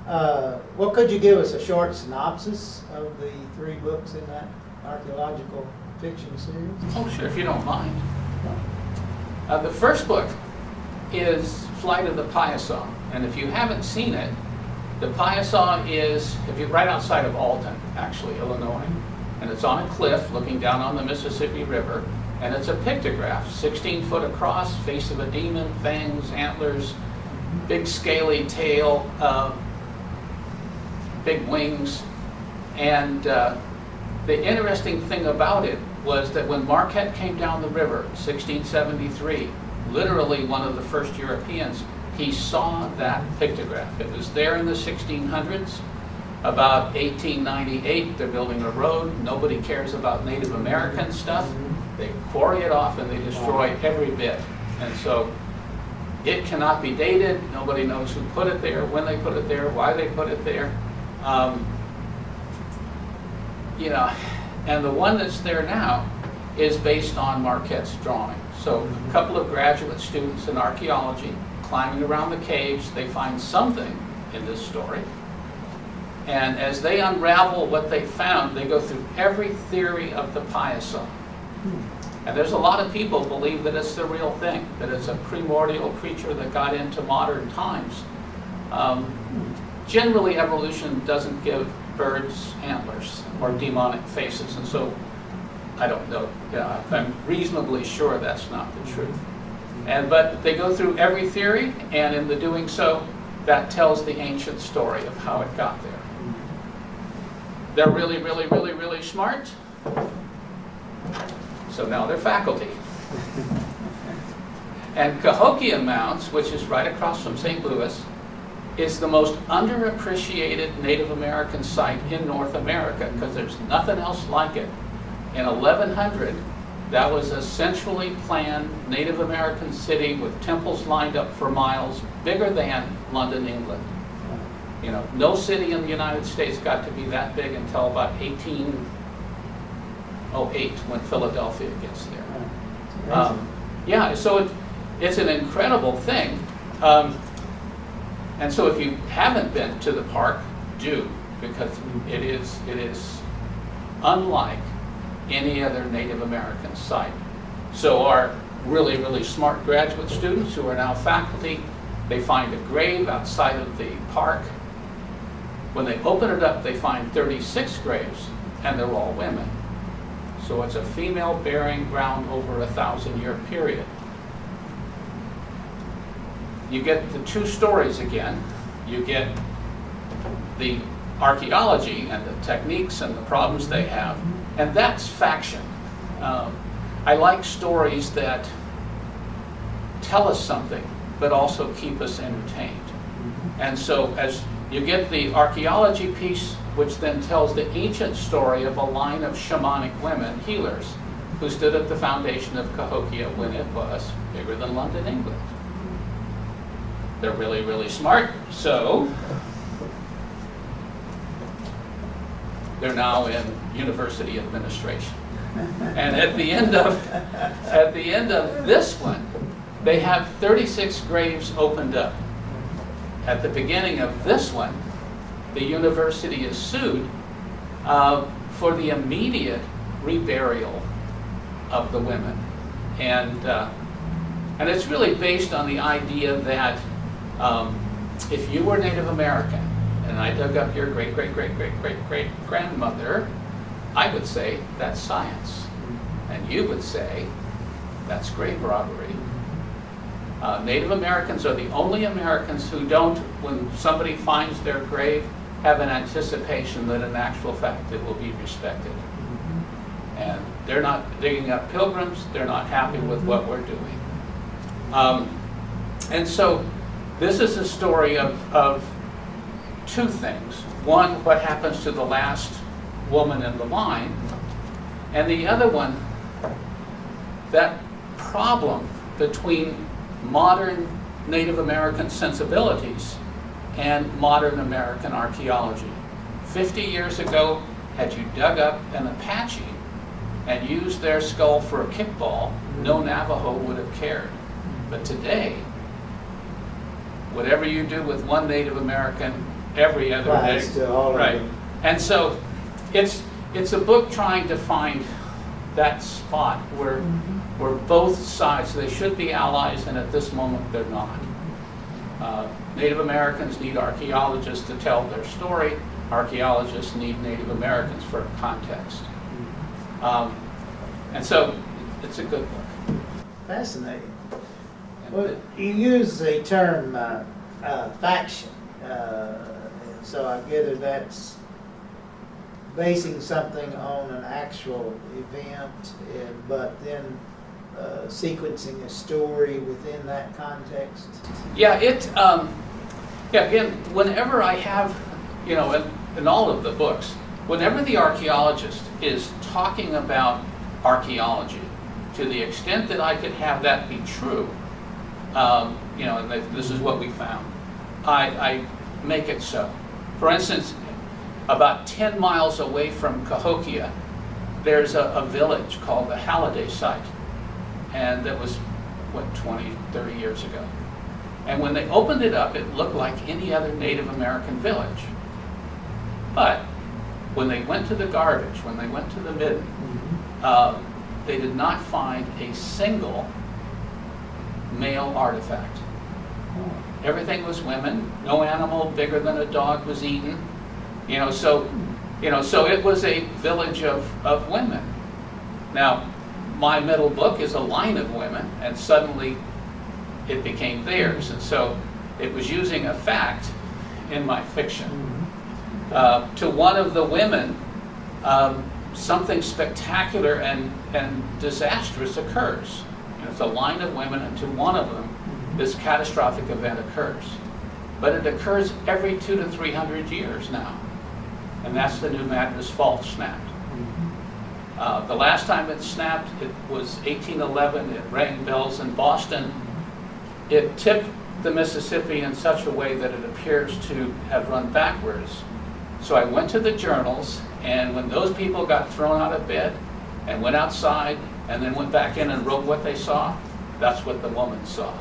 Well, could you give us a short synopsis of the 3 books in that archaeological fiction series? Oh, sure, if you don't mind. The first book is Flight of the Piasa, and if you haven't seen it, the Piasa is right outside of Alton, actually, Illinois, and it's on a cliff looking down on the Mississippi River, and it's a pictograph, 16 foot across, face of a demon, fangs, antlers, big scaly tail, big wings, and the interesting thing about it was that when Marquette came down the river, 1673, literally one of the first Europeans, he saw that pictograph. It was there in the 1600s. About 1898, they're building a road. Nobody cares about Native American stuff. They quarry it off and they destroy every bit. And so it cannot be dated. Nobody knows who put it there, when they put it there, why they put it there. And the one that's there now is based on Marquette's drawing. So a couple of graduate students in archaeology climbing around the caves, they find something in this story. And as they unravel what they found, they go through every theory of the Piasa. And there's a lot of people who believe that it's the real thing, that it's a primordial creature that got into modern times. Generally, evolution doesn't give birds antlers or demonic faces, and so I don't know. I'm reasonably sure that's not the truth. But they go through every theory, and in the doing so, that tells the ancient story of how it got there. They're really, really, really, really smart. So now they're faculty. And Cahokia Mounds, which is right across from St. Louis, is the most underappreciated Native American site in North America because there's nothing else like it. In 1100, that was a centrally planned Native American city with temples lined up for miles, bigger than London, England. No city in the United States got to be that big until about 1808 when Philadelphia gets there. So it's an incredible thing. And so if you haven't been to the park, do, because it is unlike any other Native American site. So our really, really smart graduate students who are now faculty, they find a grave outside of the park. When they open it up, they find 36 graves, and they're all women. So it's a female burying ground over a 1,000-year period. You get the 2 stories again. You get the archaeology and the techniques and the problems they have, and that's faction. I like stories that tell us something, but also keep us entertained. And so as you get the archaeology piece, which then tells the ancient story of a line of shamanic women, healers, who stood at the foundation of Cahokia when it was bigger than London, England. They're really, really smart, so they're now in university administration. And at the end of this one, they have 36 graves opened up. At the beginning of this one, the university is sued for the immediate reburial of the women. And it's really based on the idea that if you were Native American, and I dug up your great-great-great-great-great-grandmother, I would say that's science. And you would say that's grave robbery. Native Americans are the only Americans who don't, when somebody finds their grave, have an anticipation that in actual fact it will be respected. And they're not digging up pilgrims, they're not happy with what we're doing. And so this is a story of 2 things. One, what happens to the last woman in the line, and the other one, that problem between modern Native American sensibilities and modern American archaeology. 50 years ago, had you dug up an Apache and used their skull for a kickball, no Navajo would have cared. But today, whatever you do with one Native American every other Applies native. to all of Right. them. And so it's a book trying to find that spot where both sides, they should be allies, and at this moment they're not. Native Americans need archaeologists to tell their story. Archaeologists need Native Americans for context. And so it's a good book. Fascinating. And Well, you use the term faction, so I gather that's basing something on an actual event, but then sequencing a story within that context. Yeah, again, whenever I have, in all of the books, whenever the archaeologist is talking about archaeology, to the extent that I could have that be true, and this is what we found, I make it so. For instance, about 10 miles away from Cahokia, there's a village called the Halliday site. And that was, 20, 30 years ago. And when they opened it up, it looked like any other Native American village. But when they went to the garbage, when they went to the midden, they did not find a single male artifact. Everything was women. No animal bigger than a dog was eaten. So it was a village of women. Now, my middle book is a line of women, and suddenly it became theirs. And so it was using a fact in my fiction. To one of the women, something spectacular and disastrous occurs. It's a line of women, and to one of them, this catastrophic event occurs. But it occurs every 200 to 300 years now. And that's the New Madras Fault snapped. The last time it snapped, it was 1811. It rang bells in Boston. It tipped the Mississippi in such a way that it appears to have run backwards. So I went to the journals, and when those people got thrown out of bed and went outside and then went back in and wrote what they saw, that's what the woman saw.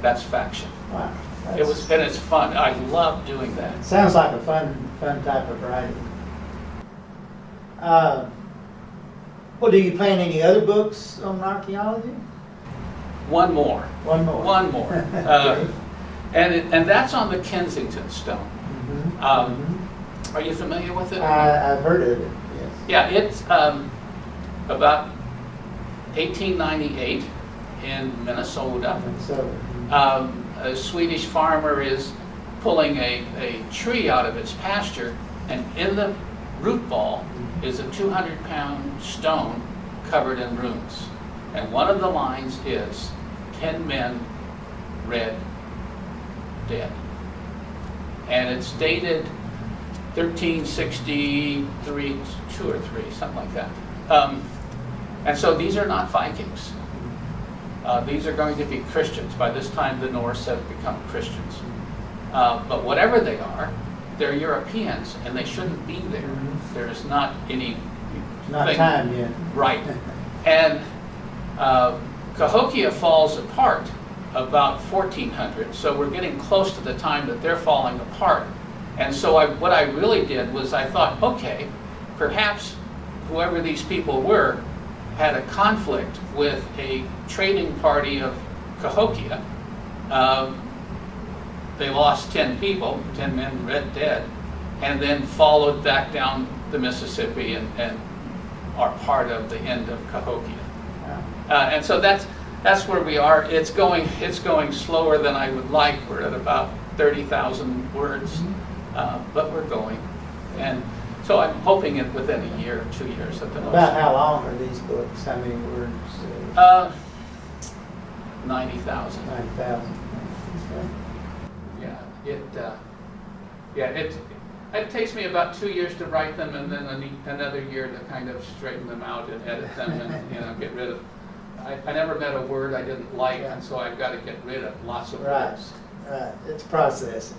That's faction. Wow. And it's fun. I love doing that. Sounds like a fun type of writing. Well, do you plan any other books on archaeology? One more. One more. One more. And that's on the Kensington stone. Are you familiar with it? I've heard of it, yes. Yeah, it's about 1898 in Minnesota. And so, A Swedish farmer is pulling a tree out of its pasture, and in the root ball is a 200-pound stone covered in runes. And one of the lines is, 10 men read dead. And it's dated 1363, 2 or 3, something like that. And so these are not Vikings. These are going to be Christians. By this time, the Norse have become Christians. But whatever they are, they're Europeans, and they shouldn't be there. There is not any not thing. time yet. Right. And Cahokia falls apart about 1400, so we're getting close to the time that they're falling apart. And so what I really did was I thought, okay, perhaps whoever these people were had a conflict with a trading party of Cahokia. They lost 10 people, 10 men read dead, and then followed back down the Mississippi and are part of the end of Cahokia. And so that's where we are. It's going slower than I would like. We're at about 30,000 words, but we're going. And so I'm hoping it within a year or 2 years at the most. About how long are these books? How many words? 90,000. 9,000. Yeah, it takes me about 2 years to write them, and then another year to kind of straighten them out and edit them and get rid of. I never met a word I didn't like, and so I've got to get rid of lots of words. Right. It's processing.